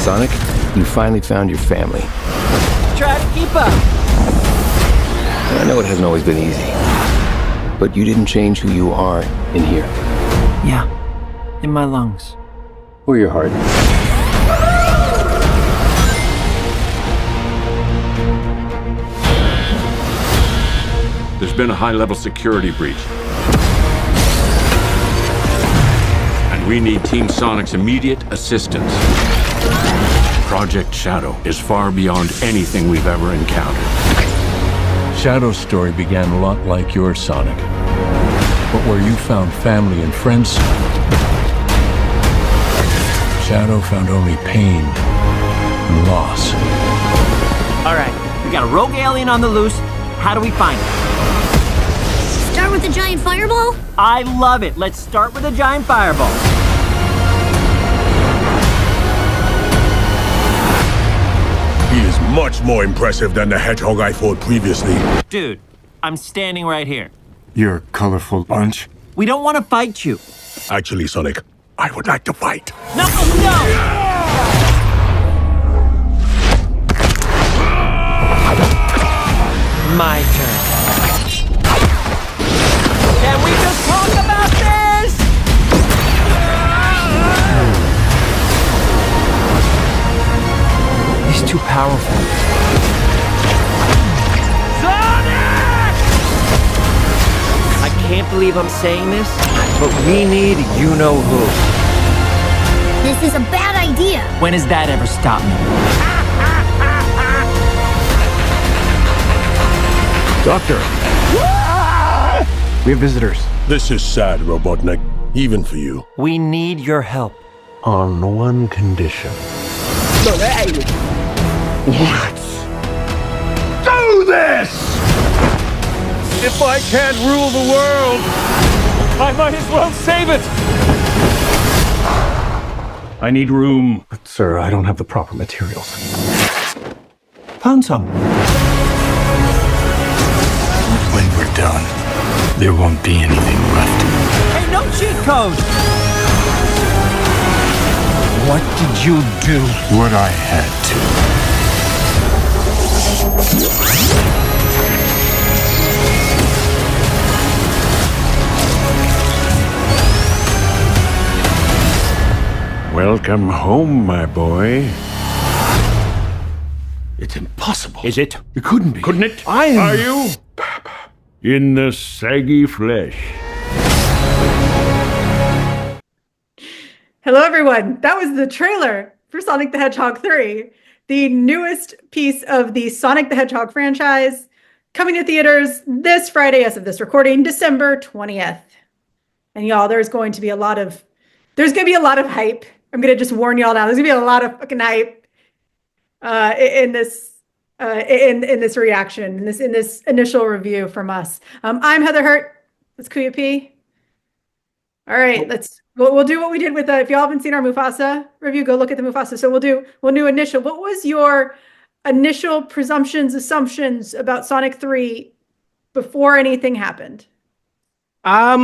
Sonic, you finally found your family. Try to keep up. I know it hasn't always been easy, but you didn't change who you are in here. Yeah, in my lungs. Or your heart. There's been a high-level security breach. And we need Team Sonic's immediate assistance. Project Shadow is far beyond anything we've ever encountered. Shadow's story began a lot like yours, Sonic. But where you found family and friends, Shadow found only pain and loss. All right, we got a rogue alien on the loose. How do we find it? Start with a giant fireball? I love it. Let's start with a giant fireball. He is much more impressive than the hedgehog I fought previously. Dude, I'm standing right here. You're a colorful bunch. We don't want to fight you. Actually, Sonic, I would like to fight. No, no! My turn. Can we just talk about this? He's too powerful. Sonic! I can't believe I'm saying this, but we need you-know-who. This is a bad idea. When has that ever stopped me? Doctor! We have visitors. This is sad, Robotnik. Even for you. We need your help. On one condition. Let's do this! If I can't rule the world, I might as well save it! I need room. But, sir, I don't have the proper materials. Found some. When we're done, there won't be anything left. Hey, no cheat code! What did you do? What I had to. Welcome home, my boy. It's impossible. Is it? It couldn't be. Couldn't it? I am... Are you? In the saggy flesh. Hello, everyone. That was the trailer for Sonic the Hedgehog 3, the newest piece of the Sonic the Hedgehog franchise, coming to theaters this Friday as of this recording, December 20th. And y'all, there's going to be a lot of hype. I'm going to just warn y'all now. There's going to be a lot of fucking hype in this reaction, in this initial review from us. I'm Heather Hurt. That's Kuya P. All right, we'll do what we did with if y'all haven't seen our Mufasa review, go look at the Mufasa. So we'll do initial. What was your initial assumptions about Sonic 3 before anything happened? I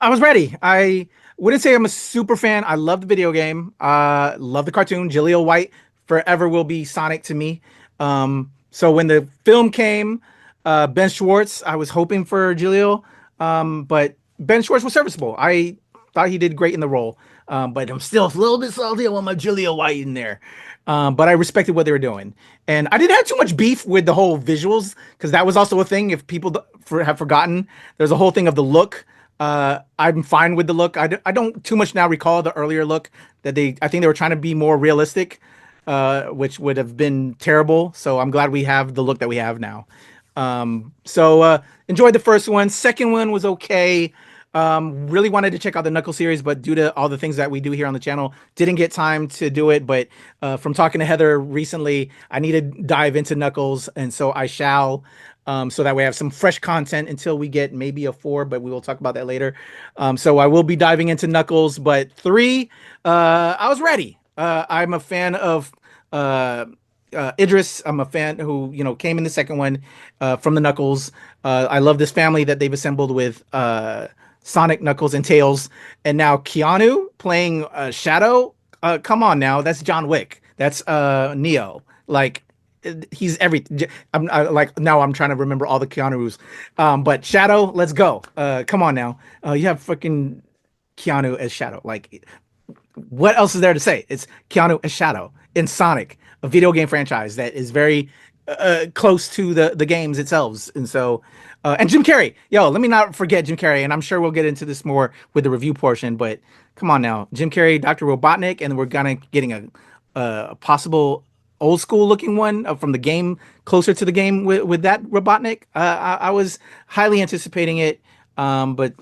was ready. I wouldn't say I'm a super fan. I love the video game. Love the cartoon. Jaleel White forever will be Sonic to me. So when the film came, Ben Schwartz, I was hoping for Jaleel, but Ben Schwartz was serviceable. I thought he did great in the role, but I'm still a little bit salty. I want my Jaleel White in there. But I respected what they were doing. And I didn't have too much beef with the whole visuals, because that was also a thing. If people have forgotten, there's a whole thing of the look. I'm fine with the look. I don't too much now recall the earlier look that I think they were trying to be more realistic, which would have been terrible. So I'm glad we have the look that we have now. So enjoyed the first one. Second one was okay. Really wanted to check out the Knuckles series, but due to all the things that we do here on the channel, didn't get time to do it. But from talking to Heather recently, I need to dive into Knuckles, and so I shall. So that we have some fresh content until we get maybe a 4, but we will talk about that later. So I will be diving into Knuckles, but 3, I was ready. I'm a fan of Idris. I'm a fan who, came in the second one from the Knuckles. I love this family that they've assembled with Sonic, Knuckles, and Tails. And now Keanu playing Shadow. Come on now, that's John Wick. That's Neo. Like he's everything. Like now I'm trying to remember all the Keanu Reeves. But Shadow, let's go. Come on now. You have fucking Keanu as Shadow. Like what else is there to say? It's Keanu as Shadow in Sonic, a video game franchise that is very close to the games itself. And so, and Jim Carrey, yo, let me not forget Jim Carrey. And I'm sure we'll get into this more with the review portion, but come on now, Jim Carrey, Dr. Robotnik, and we're getting a possible old school looking one from the game, closer to the game with that Robotnik. I was highly anticipating it, but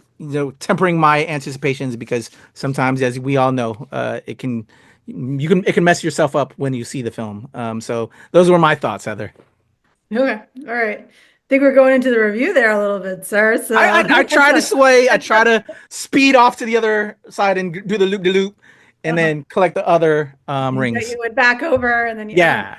tempering my anticipations because sometimes, as we all know, it can mess yourself up when you see the film. So those were my thoughts, Heather. Okay, all right. Think we're going into the review there a little bit, sir. So I try to sway. I try to speed off to the other side and do the loop de loop, and then collect the other rings. You would back over, and then yeah.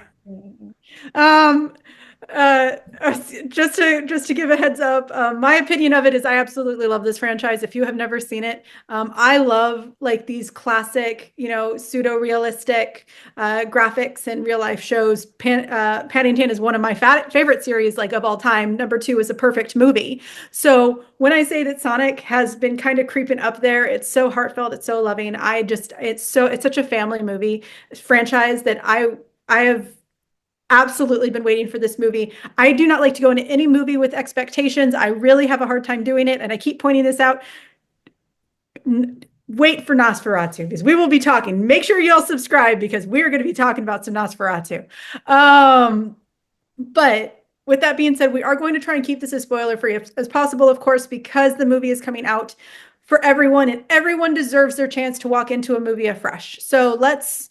Just to give a heads up, my opinion of it is I absolutely love this franchise. If you have never seen it, I love like these classic, pseudo realistic graphics and real life shows. Paddington is one of my favorite series like of all time. Number 2 is a perfect movie. So when I say that Sonic has been kind of creeping up there, it's so heartfelt, it's so loving. It's such a family movie franchise that I have absolutely been waiting for this movie. I do not like to go into any movie with expectations. I really have a hard time doing it. And I keep pointing this out. Wait for Nosferatu because we will be talking. Make sure you all subscribe because we're going to be talking about some Nosferatu. But with that being said, we are going to try and keep this as spoiler free as possible, of course, because the movie is coming out for everyone and everyone deserves their chance to walk into a movie afresh. So let's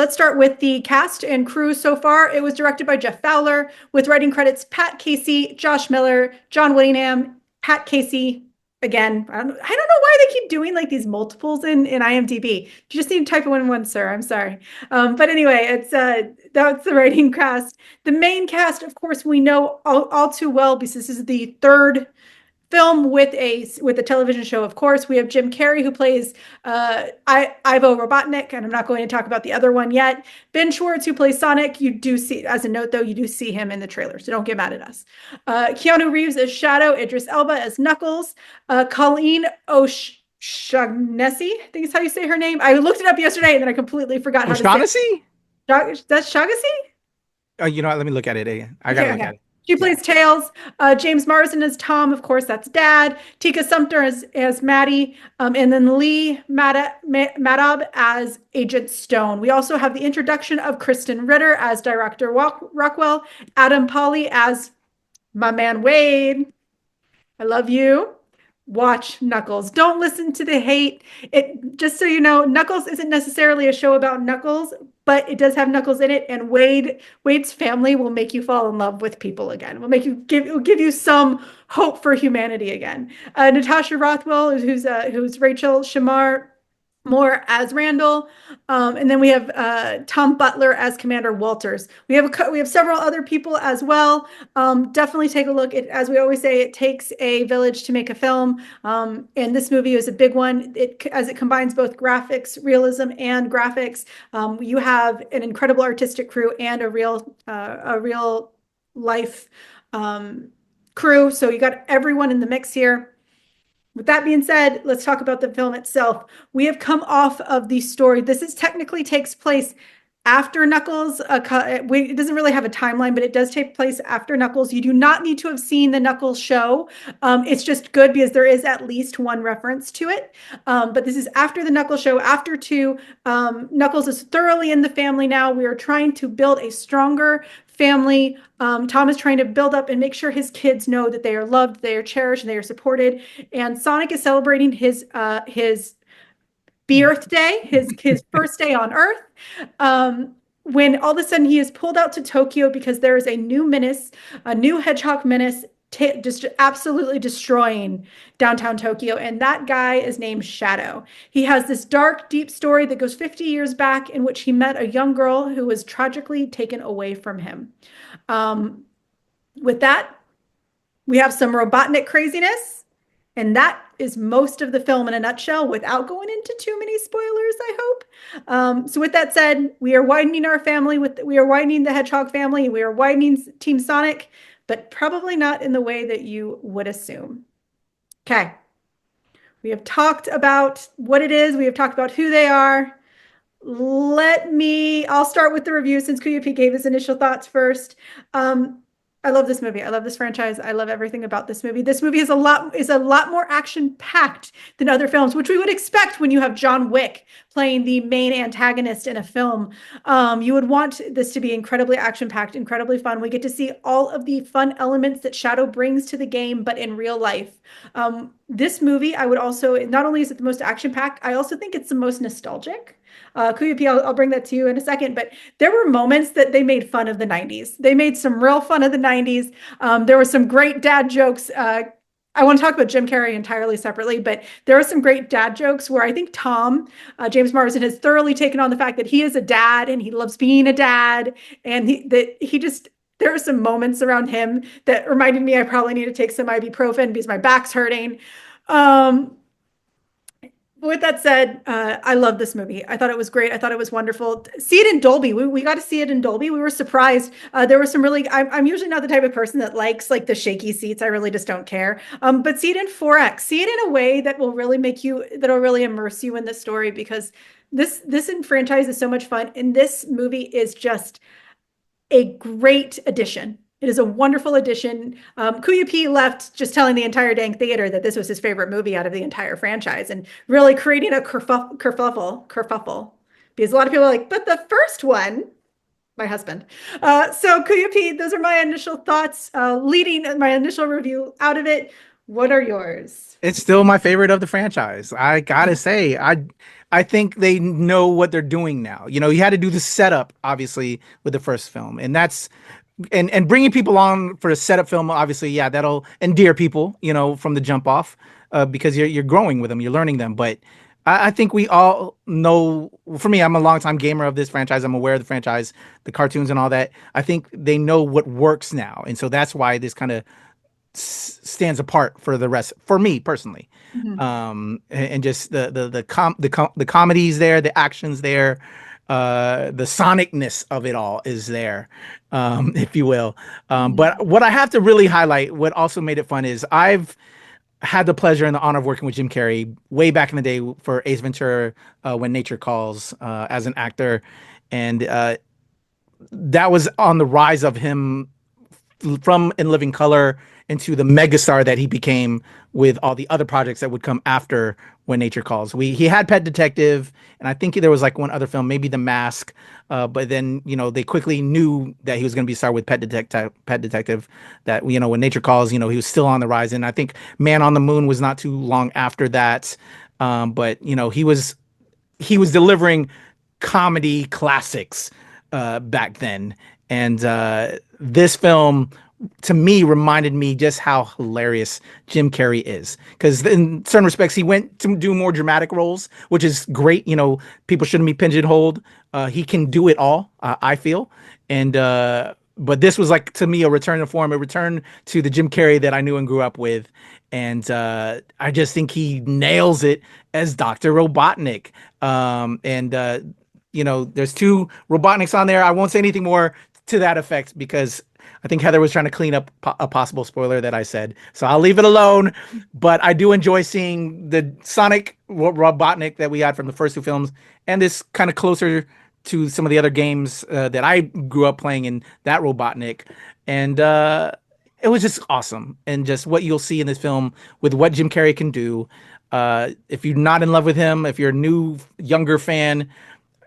start with the cast and crew so far. It was directed by Jeff Fowler with writing credits Pat Casey, Josh Miller, John Whittingham, Pat Casey. Again, I don't know why they keep doing like these multiples in IMDb. You just need to type it in one, sir. I'm sorry. But anyway, that's the writing cast. The main cast, of course, we know all too well because this is the third film with a television show. Of course, we have Jim Carrey who plays Ivo Robotnik, and I'm not going to talk about the other one yet. Ben Schwartz who plays Sonic. You do see, as a note though, you do see him in the trailer, so don't get mad at us. Keanu Reeves as Shadow, Idris Elba as Knuckles, Colleen O'Shaughnessey, I think is how you say her name. I looked it up yesterday and then I completely forgot how to say it. O'Shaughnessey? That's Shaughnessy? Oh, you know what? Let me look at it again. I gotta look at it. She plays Tails. James Marsden as Tom, of course, that's Dad. Tika Sumpter as Maddie. And then Lee Majdoub as Agent Stone. We also have the introduction of Krysten Ritter as Director Rockwell. Adam Pally as my man Wade. I love you. Watch Knuckles. Don't listen to the hate. Just so you know, Knuckles isn't necessarily a show about Knuckles, but it does have Knuckles in it, and Wade's family will make you fall in love with people again. Will give you some hope for humanity again. Natasha Rothwell, who's Rachel, Shemar Moore as Randall, and then we have Tom Butler as Commander Walters. We have several other people as well. Definitely take a look. As we always say, it takes a village to make a film, and this movie is a big one. As it combines both graphics, realism, and graphics. You have an incredible artistic crew and a real life crew. So you got everyone in the mix here. With that being said, let's talk about the film itself. We have come off of the story. This technically takes place after Knuckles. It doesn't really have a timeline, but it does take place after Knuckles. You do not need to have seen the Knuckles show. It's just good because there is at least one reference to it. But this is after the Knuckles show, after 2. Knuckles is thoroughly in the family now. We are trying to build a stronger family. Tom is trying to build up and make sure his kids know that they are loved, they are cherished, and they are supported. And Sonic is celebrating his birthday, his first day on Earth. When all of a sudden he is pulled out to Tokyo because there is a new menace, a new hedgehog menace, just absolutely destroying downtown Tokyo. And that guy is named Shadow. He has this dark, deep story that goes 50 years back in which he met a young girl who was tragically taken away from him. With that, we have some Robotnik craziness. And that is most of the film in a nutshell without going into too many spoilers, I hope. So with that said, we are widening our family we are widening the Hedgehog family. We are widening Team Sonic, but probably not in the way that you would assume. Okay. We have talked about what it is. We have talked about who they are. I'll start with the review since Kuya gave his initial thoughts first. I love this movie. I love this franchise. I love everything about this movie. This movie is a lot more action-packed than other films, which we would expect when you have John Wick playing the main antagonist in a film. You would want this to be incredibly action-packed, incredibly fun. We get to see all of the fun elements that Shadow brings to the game, but in real life. This movie, I would also, not only is it the most action-packed, I also think it's the most nostalgic. Kuya P, I'll bring that to you in a second, but there were moments that they made fun of the 90s. They made some real fun of the 90s. There were some great dad jokes. I want to talk about Jim Carrey entirely separately, but there are some great dad jokes where I think James Marsden, has thoroughly taken on the fact that he is a dad and he loves being a dad. And there are some moments around him that reminded me I probably need to take some ibuprofen because my back's hurting. With that said, I love this movie. I thought it was great. I thought it was wonderful. See it in Dolby. We got to see it in Dolby. We were surprised. There were some really, I'm usually not the type of person that likes like the shaky seats. I really just don't care. But see it in 4X. See it in a way that will really that'll really immerse you in the story, because this franchise is so much fun. And this movie is just a great addition. It is a wonderful addition. Kuya P left just telling the entire dang theater that this was his favorite movie out of the entire franchise, and really creating a kerfuffle. Because a lot of people are like, but the first one, my husband. So Kuya P, those are my initial thoughts, leading my initial review out of it. What are yours? It's still my favorite of the franchise. I gotta say, I think they know what they're doing now. You had to do the setup, obviously, with the first film, and that's. And bringing people on for a setup film, obviously, yeah, that'll endear people, from the jump off, because you're growing with them, you're learning them. But I think we all know, for me, I'm a longtime gamer of this franchise. I'm aware of the franchise, the cartoons and all that. I think they know what works now. And so that's why this kind of stands apart for the rest, for me personally. Mm-hmm. And just the comedies there, the actions there. The sonicness of it all is there, if you will. But what I have to really highlight, what also made it fun, is I've had the pleasure and the honor of working with Jim Carrey way back in the day for Ace Ventura, When Nature Calls, as an actor. And that was on the rise of him from In Living Color into the megastar that he became with all the other projects that would come after When Nature Calls. He had Pet Detective, and I think there was like one other film, maybe The Mask, but then they quickly knew that he was going to be a star with Pet Detective. That When Nature Calls, he was still on the rise, and I think Man on the Moon was not too long after that. But he was delivering comedy classics back then, and this film, to me, reminded me just how hilarious Jim Carrey is. Because in certain respects, he went to do more dramatic roles, which is great. People shouldn't be pigeonholed. He can do it all, I feel. And but this was, like, to me, a return to form, a return to the Jim Carrey that I knew and grew up with. And I just think he nails it as Dr. Robotnik. There's two Robotniks on there. I won't say anything more to that effect, because I think Heather was trying to clean up a possible spoiler that I said. So I'll leave it alone. But I do enjoy seeing the Sonic Robotnik that we had from the first two films, and this kind of closer to some of the other games that I grew up playing in that Robotnik. And it was just awesome. And just what you'll see in this film with what Jim Carrey can do. If you're not in love with him, if you're a new, younger fan,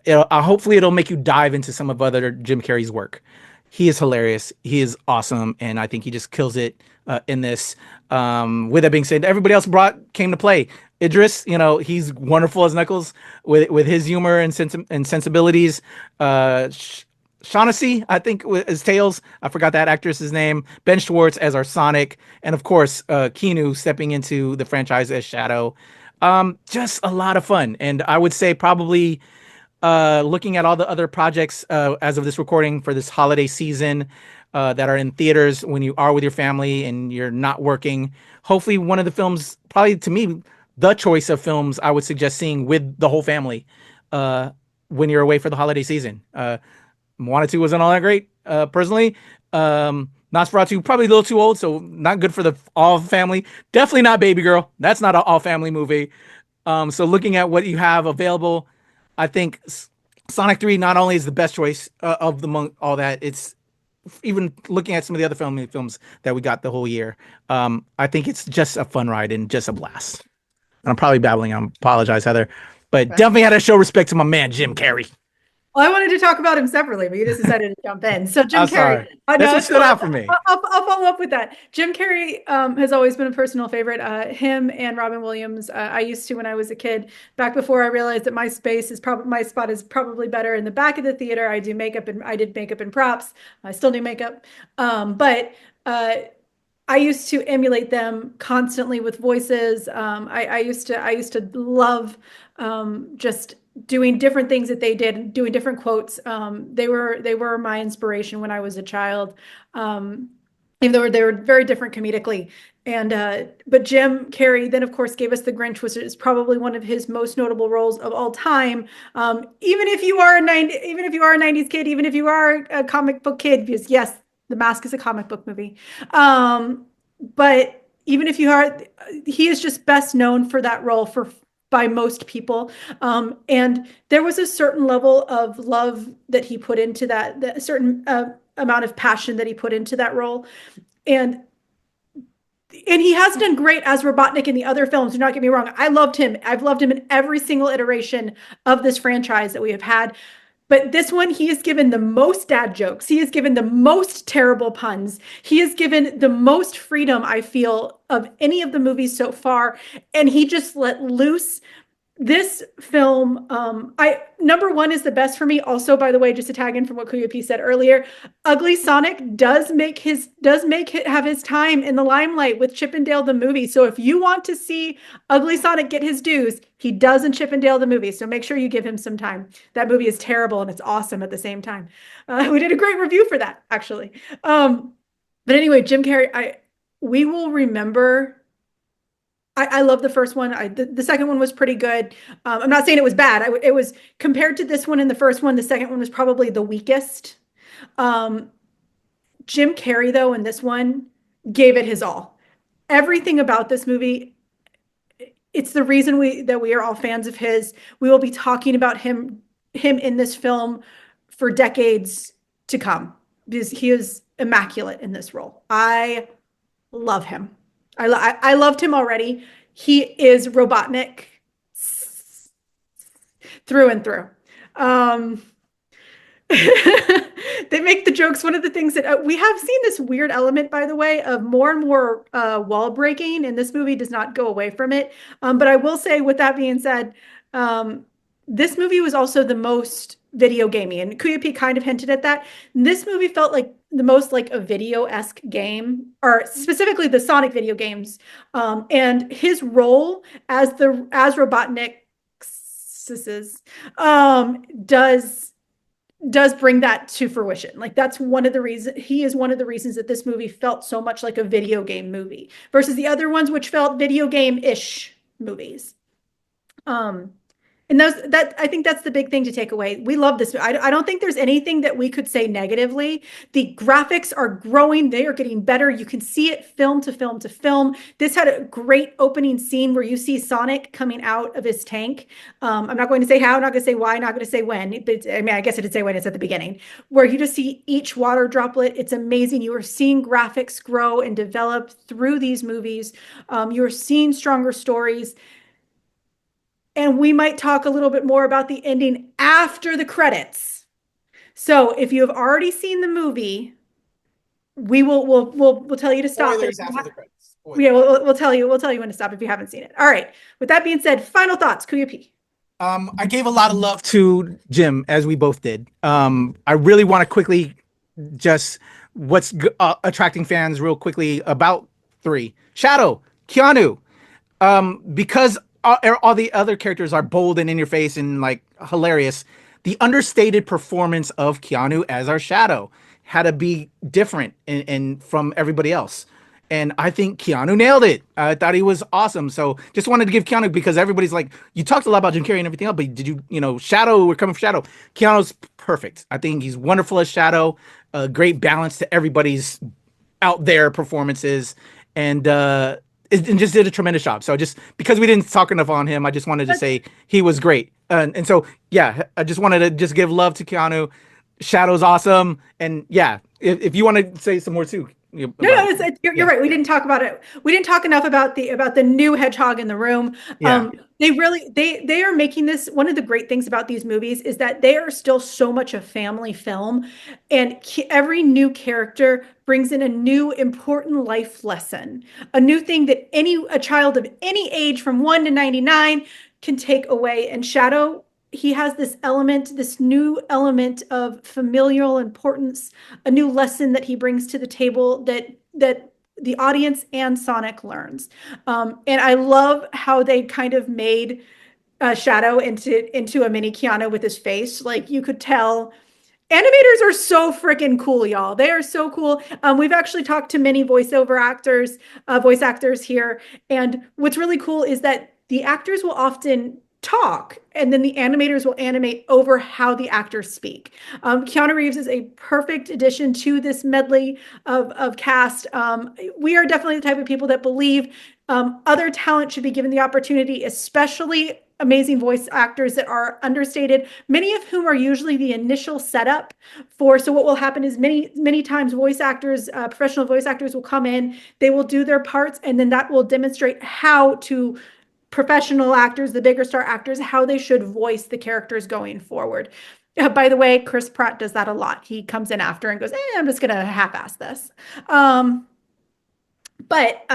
hopefully it'll make you dive into some of other Jim Carrey's work. He is hilarious. He is awesome. And I think he just kills it in this. With that being said, everybody else came to play. Idris, he's wonderful as Knuckles with his humor and sensibilities. Shaughnessey, I think, as Tails. I forgot that actress's name. Ben Schwartz as our Sonic. And of course, Keanu stepping into the franchise as Shadow. Just a lot of fun. And I would say probably looking at all the other projects as of this recording for this holiday season, that are in theaters when you are with your family and you're not working. Hopefully one of the films, probably to me, the choice of films I would suggest seeing with the whole family when you're away for the holiday season. Moana 2 wasn't all that great, personally. Nosferatu, probably a little too old, so not good for the all family. Definitely not Baby Girl. That's not an all family movie. So looking at what you have available, I think Sonic 3 not only is the best choice of among all that, it's even looking at some of the other films that we got the whole year. I think it's just a fun ride and just a blast. And I'm probably babbling. I apologize, Heather. But definitely had to show respect to my man, Jim Carrey. Well, I wanted to talk about him separately, but you just decided to jump in. So Jim Carrey. Sorry. That's what stood out for me. I'll follow up with that. Jim Carrey has always been a personal favorite. Him and Robin Williams. I used to when I was a kid, back before I realized that my spot is probably better in the back of the theater. I did makeup and props. I still do makeup, but I used to emulate them constantly with voices. I used to love just doing different things that they did, doing different quotes. They were my inspiration when I was a child. Even though they were very different comedically. And but Jim Carrey then of course gave us The Grinch, which is probably one of his most notable roles of all time. Even if you are a 90s kid, even if you are a comic book kid, because yes, The Mask is a comic book movie. But even if you are, he is just best known for that role by most people. And there was a certain level of love that he put into that certain amount of passion that he put into that role. And he has done great as Robotnik in the other films. Do not get me wrong. I loved him. I've loved him in every single iteration of this franchise that we have had. But this one, he has given the most dad jokes. He has given the most terrible puns. He has given the most freedom, I feel, of any of the movies so far. And he just let loose. This film, number one is the best for me. Also, by the way, just to tag in from what Kuya P said earlier, Ugly Sonic does have his time in the limelight with Chip and Dale the movie. So if you want to see Ugly Sonic get his dues, he does in Chip and Dale the movie. So make sure you give him some time. That movie is terrible and it's awesome at the same time. We did a great review for that, actually. But anyway, Jim Carrey, we will remember. I love the first one. The second one was pretty good. I'm not saying it was bad. It was compared to this one and the first one. The second one was probably the weakest. Jim Carrey, though, in this one gave it his all. Everything about this movie, it's the reason that we are all fans of his. We will be talking about him in this film for decades to come because he is immaculate in this role. I love him. I loved him already. He is Robotnik through and through. They make the jokes. One of the things that we have seen this weird element, by the way, of more and more wall breaking, and this movie does not go away from it. But I will say, with that being said, this movie was also the most video gamey, and Kuya P kind of hinted at that. This movie felt like the most like a video-esque game, or specifically the Sonic video games. And his role as Robotnik does bring that to fruition. Like that's one of the reasons he is one of the reasons that this movie felt so much like a video game movie versus the other ones, which felt video game-ish movies. And I think that's the big thing to take away. We love this. I don't think there's anything that we could say negatively. The graphics are growing. They are getting better. You can see it film to film to film. This had a great opening scene where you see Sonic coming out of his tank. I'm not going to say how, I'm not going to say why, not going to say when. But I mean, I guess I did say when. It's at the beginning where you just see each water droplet. It's amazing. You are seeing graphics grow and develop through these movies. You're seeing stronger stories. And we might talk a little bit more about the ending after the credits. So if you have already seen the movie, we'll tell you to stop. Spoilers after the credits. Spoilers. Yeah, we'll tell you when to stop if you haven't seen it. All right. With that being said, final thoughts, Kuya P. I gave a lot of love to Jim, as we both did. I really want to quickly just what's attracting fans real quickly about 3. Shadow, Keanu, because all the other characters are bold and in your face and like hilarious. The understated performance of Keanu as our Shadow, had to be different and from everybody else. And I think Keanu nailed it. I thought he was awesome. So just wanted to give Keanu, because everybody's like, you talked a lot about Jim Carrey and everything else, but did you, Shadow, we're coming for Shadow. Keanu's perfect. I think he's wonderful as Shadow. A great balance to everybody's out there performances. And just did a tremendous job. So just because we didn't talk enough on him, I just wanted to say he was great. And so, yeah, I just wanted to just give love to Keanu. Shadow's awesome. And yeah, if you want to say some more too. You're right. We didn't talk about it. We didn't talk enough about the new hedgehog in the room. Yeah. They are making this, one of the great things about these movies is that they are still so much a family film, and every new character brings in a new important life lesson, a new thing that a child of any age from 1 to 99 can take away. And Shadow, he has this new element of familial importance, a new lesson that he brings to the table that the audience and Sonic learns. And I love how they kind of made Shadow into a mini Keanu with his face. Like, you could tell. Animators are so freaking cool, y'all. They are so cool. We've actually talked to many voice actors here. And what's really cool is that the actors will often talk, and then the animators will animate over how the actors speak. Keanu Reeves is a perfect addition to this medley of cast. We are definitely the type of people that believe other talent should be given the opportunity, especially amazing voice actors that are understated, many of whom are usually the initial setup for. So what will happen is many times voice actors, professional voice actors will come in, they will do their parts, and then that will demonstrate how to professional actors, the bigger star actors, how they should voice the characters going forward. By the way, Chris Pratt does that a lot. He comes in after and goes, I'm just going to half-ass this. But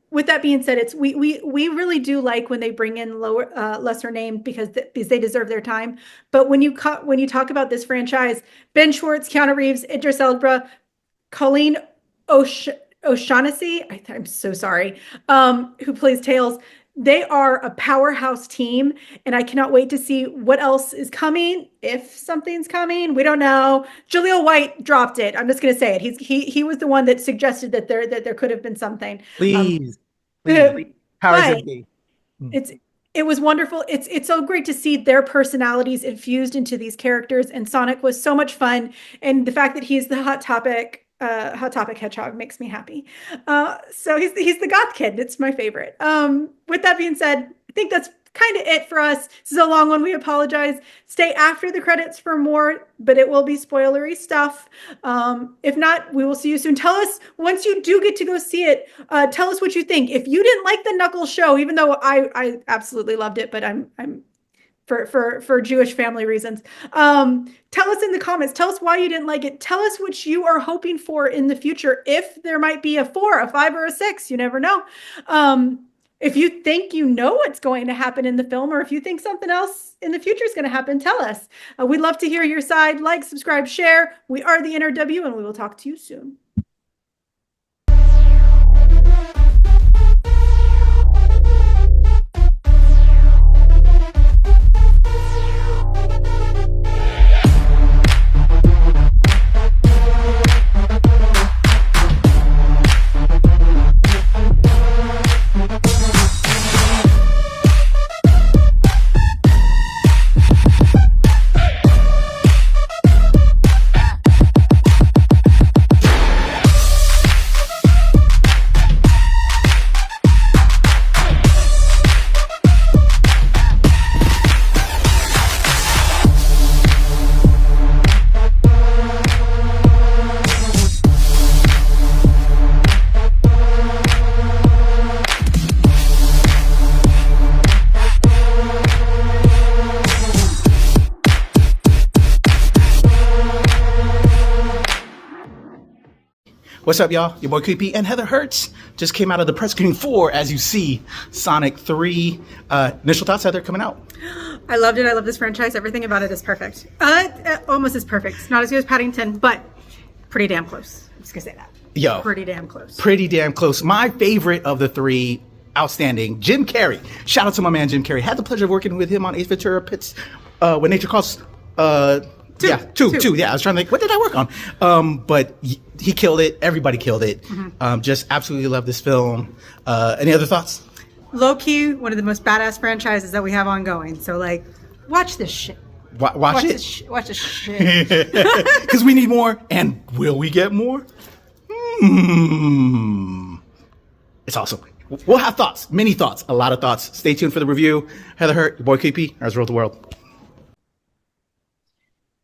with that being said, we really do like when they bring in lesser named because they deserve their time. But when you talk about this franchise, Ben Schwartz, Keanu Reeves, Idris Elba, Colleen O'Shaughnessey, I'm so sorry, who plays Tails. They are a powerhouse team, and I cannot wait to see what else is coming. If something's coming, we don't know. Jaleel White dropped it. I'm just going to say it. He was the one that suggested that there could have been something. Please. Powers be. It was wonderful. It's so great to see their personalities infused into these characters, and Sonic was so much fun. And the fact that he's the Hot Topic hedgehog makes me happy. So he's the goth kid. It's my favorite. With that being said, I think that's kind of it for us. This is a long one. We apologize. Stay after the credits for more, but it will be spoilery stuff. If not, we will see you soon. Tell us, once you do get to go see it, tell us what you think. If you didn't like the Knuckles show, even though I absolutely loved it, but I'm for Jewish family reasons. Tell us in the comments. Tell us why you didn't like it. Tell us what you are hoping for in the future. If there might be a 4, a 5, or a 6, you never know. If you think you know what's going to happen in the film, or if you think something else in the future is going to happen, tell us. We'd love to hear your side. Like, subscribe, share. We are the NRW, and we will talk to you soon. What's up, y'all? Your boy Creepy and Heather Hertz just came out of the press screening for, as you see, Sonic 3. Initial thoughts, Heather, coming out? I loved it. I love this franchise. Everything about it is perfect. Almost as perfect. It's not as good as Paddington, but pretty damn close. I'm just going to say that. Yo. Pretty damn close. Pretty damn close. My favorite of the 3, outstanding, Jim Carrey. Shout out to my man, Jim Carrey. Had the pleasure of working with him on Ace Ventura Pits, When Nature Calls, Two. Yeah, I was trying to think, what did I work on? But he killed it. Everybody killed it. Just absolutely love this film. Any other thoughts? Low key, one of the most badass franchises that we have ongoing. So like, watch this shit. Watch it. Watch this shit. Because we need more. And will we get more? It's awesome. We'll have thoughts, many thoughts, a lot of thoughts. Stay tuned for the review. Heather Hurt, your boy KP, ours rule the world.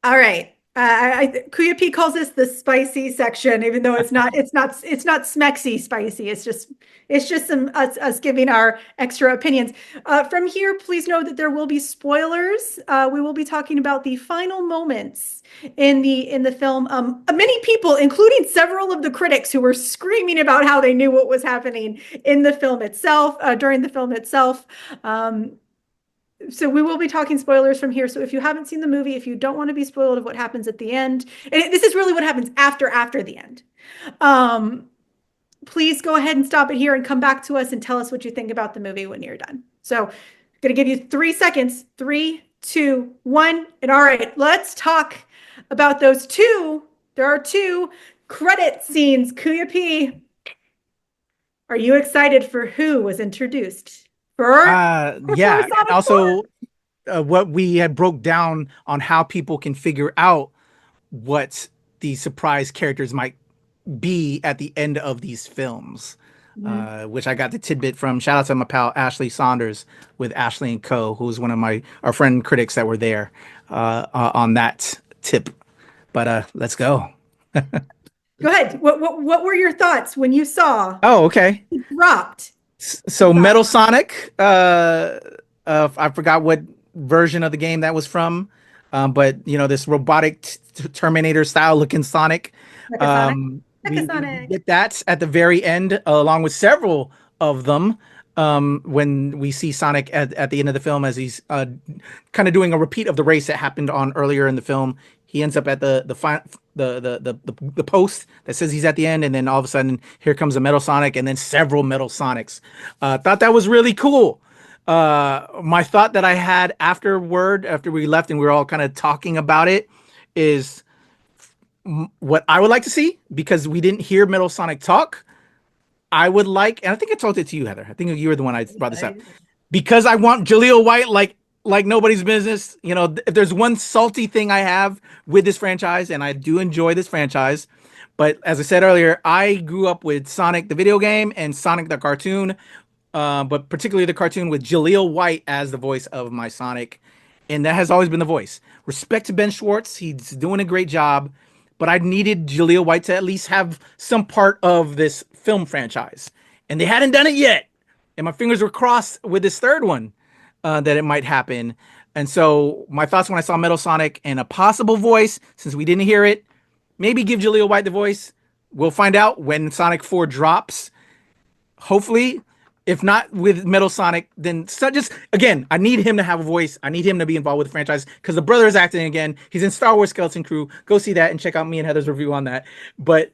All right. Kuya P calls this the spicy section, even though it's not smexy spicy. It's just some us giving our extra opinions. From here, please know that there will be spoilers. We will be talking about the final moments in the film. Many people, including several of the critics, who were screaming about how they knew what was happening in the film itself, during the film itself. So we will be talking spoilers from here. So if you haven't seen the movie, if you don't want to be spoiled of what happens at the end, and this is really what happens after the end, please go ahead and stop it here and come back to us and tell us what you think about the movie when you're done. So I'm going to give you 3 seconds. 3, 2, 1. And all right, let's talk about those two. There are 2 credit scenes. Kuya P, are you excited for who was introduced? Yeah, and also what we had broke down on how people can figure out what the surprise characters might be at the end of these films, which I got the tidbit from. Shout out to my pal Ashley Saunders with Ashley and Co., who's one of our friend critics that were there on that tip. But let's go. Go ahead. What were your thoughts when you saw? Oh, okay. It dropped. So Metal Sonic, I forgot what version of the game that was from, but this robotic Terminator style looking Sonic. We get that at the very end, along with several of them. When we see Sonic at the end of the film, as he's kind of doing a repeat of the race that happened on earlier in the film, he ends up at the post that says he's at the end, and then all of a sudden here comes a Metal Sonic, and then several Metal Sonics. Thought that was really cool. My thought that I had after we left and we were all kind of talking about it is what I would like to see, because we didn't hear Metal Sonic talk. I would like, and I think I told it to you, Heather. I think you were the one I brought this up, because I want Jaleel White like nobody's business. If there's one salty thing I have with this franchise, and I do enjoy this franchise, but as I said earlier, I grew up with Sonic the video game and Sonic the cartoon, but particularly the cartoon with Jaleel White as the voice of my Sonic, and that has always been the voice. Respect to Ben Schwartz, he's doing a great job, but I needed Jaleel White to at least have some part of this film franchise, and they hadn't done it yet, and my fingers were crossed with this third one that it might happen. And so my thoughts when I saw Metal Sonic and a possible voice, since we didn't hear it, maybe give Jaleel White the voice. We'll find out when Sonic 4 drops, hopefully. If not with Metal Sonic, then again, I need him to have a voice. I need him to be involved with the franchise, because the brother is acting again. He's in Star Wars Skeleton Crew. Go see that and check out me and Heather's review on that. But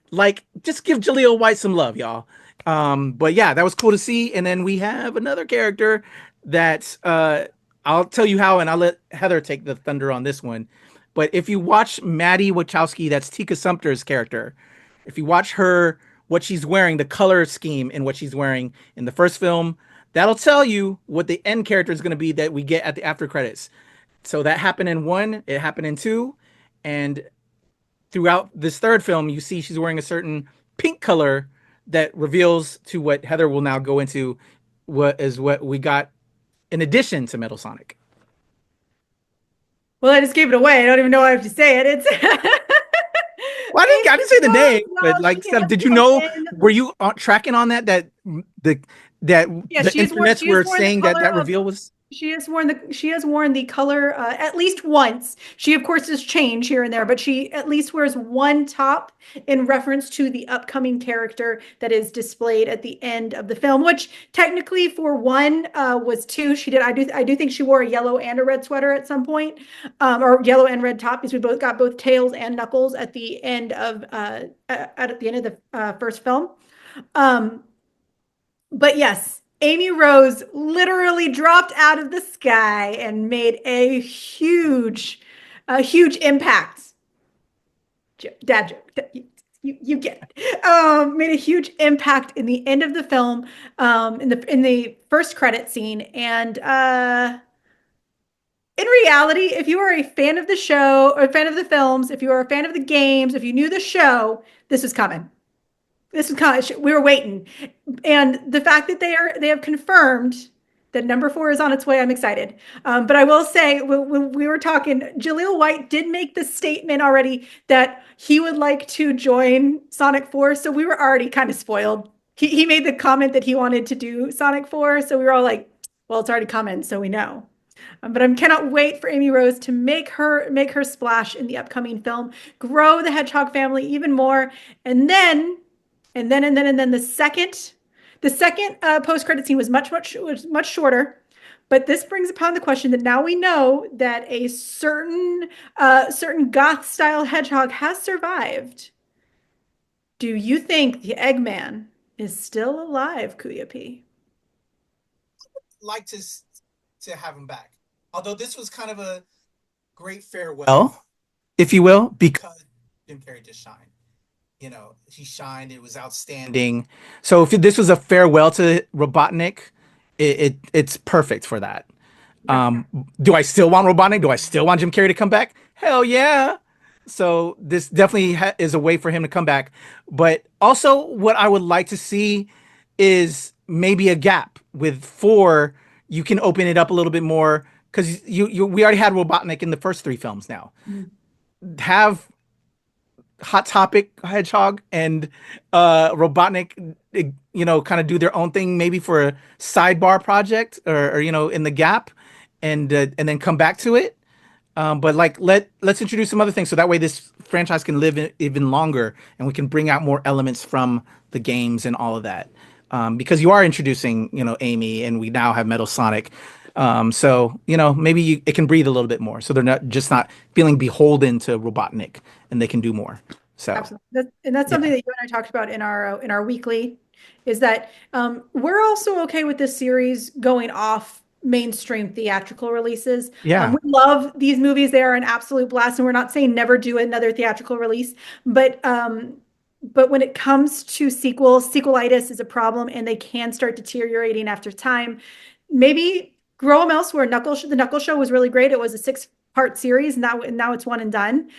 just give Jaleel White some love, y'all. But yeah, that was cool to see. And then we have another character that I'll tell you how, and I'll let Heather take the thunder on this one. But if you watch Maddie Wachowski, that's Tika Sumpter's character, if you watch her, what she's wearing, the color scheme in what she's wearing in the first film, that'll tell you what the end character is going to be that we get at the after credits. So that happened in 1, it happened in 2, and throughout this third film, you see she's wearing a certain pink color that reveals to what Heather will now go into, what we got in addition to Metal Sonic. Well, I just gave it away. I don't even know how I have to say it. It's Well, I didn't say the name, but Steph, did you know? Were you tracking on that the internets were saying that reveal was? She has worn the color at least once. She of course does change here and there, but she at least wears one top in reference to the upcoming character that is displayed at the end of the film, which technically for 1 was 2. She did. I do think she wore a yellow and a red sweater at some point, or yellow and red top, because we both got both Tails and Knuckles at the end of the first film. But yes. Amy Rose literally dropped out of the sky and made a huge a huge impact. Dad joke. You get it. Made a huge impact in the end of the film, in the first credit scene. And in reality, if you are a fan of the show or a fan of the films, if you are a fan of the games, if you knew the show, this was coming. This was coming. We were waiting. And the fact that they have confirmed that number 4 is on its way, I'm excited. But I will say, when we were talking, Jaleel White did make the statement already that he would like to join Sonic 4. So we were already kind of spoiled. He made the comment that he wanted to do Sonic 4. So we were all like, well, it's already coming, so we know. But I cannot wait for Amy Rose to make her splash in the upcoming film, grow the Hedgehog family even more. And then the second post-credit scene was much shorter, but this brings upon the question that now we know that a certain goth-style hedgehog has survived. Do you think the Eggman is still alive, Kuya P? Like to have him back, although this was kind of a great farewell, if you will, because Jim Carrey just shined. You know, he shined. It was outstanding. So if this was a farewell to Robotnik, it's perfect for that. Do I still want Robotnik? Do I still want Jim Carrey to come back? Hell yeah. So this definitely is a way for him to come back. But also what I would like to see is maybe a gap with 4. You can open it up a little bit more because we already had Robotnik in the first 3 films now. Have Hot Topic Hedgehog and Robotnik, kind of do their own thing, maybe for a sidebar project or in the gap, and then come back to it. But like let's introduce some other things so that way this franchise can live even longer and we can bring out more elements from the games and all of that. Because you are introducing Amy, and we now have Metal Sonic. So maybe it can breathe a little bit more, so they're not feeling beholden to Robotnik, and they can do more. So absolutely. That's something that you and I talked about in our weekly, is that we're also okay with this series going off mainstream theatrical releases. We love these movies. They are an absolute blast, and we're not saying never do another theatrical release, but when it comes to sequelitis is a problem, and they can start deteriorating after time. Maybe grow them elsewhere. The Knuckles show was really great. It was a 6-part series, and now it's one and done.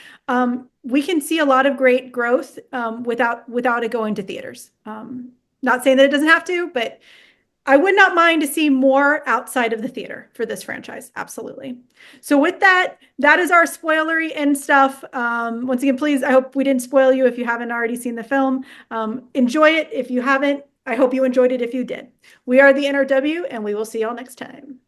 We can see a lot of great growth without it going to theaters. Not saying that it doesn't have to, but I would not mind to see more outside of the theater for this franchise. Absolutely. So with that is our spoilery and stuff. Once again, please, I hope we didn't spoil you if you haven't already seen the film. Enjoy it if you haven't. I hope you enjoyed it if you did. We are the NRW, and we will see y'all next time.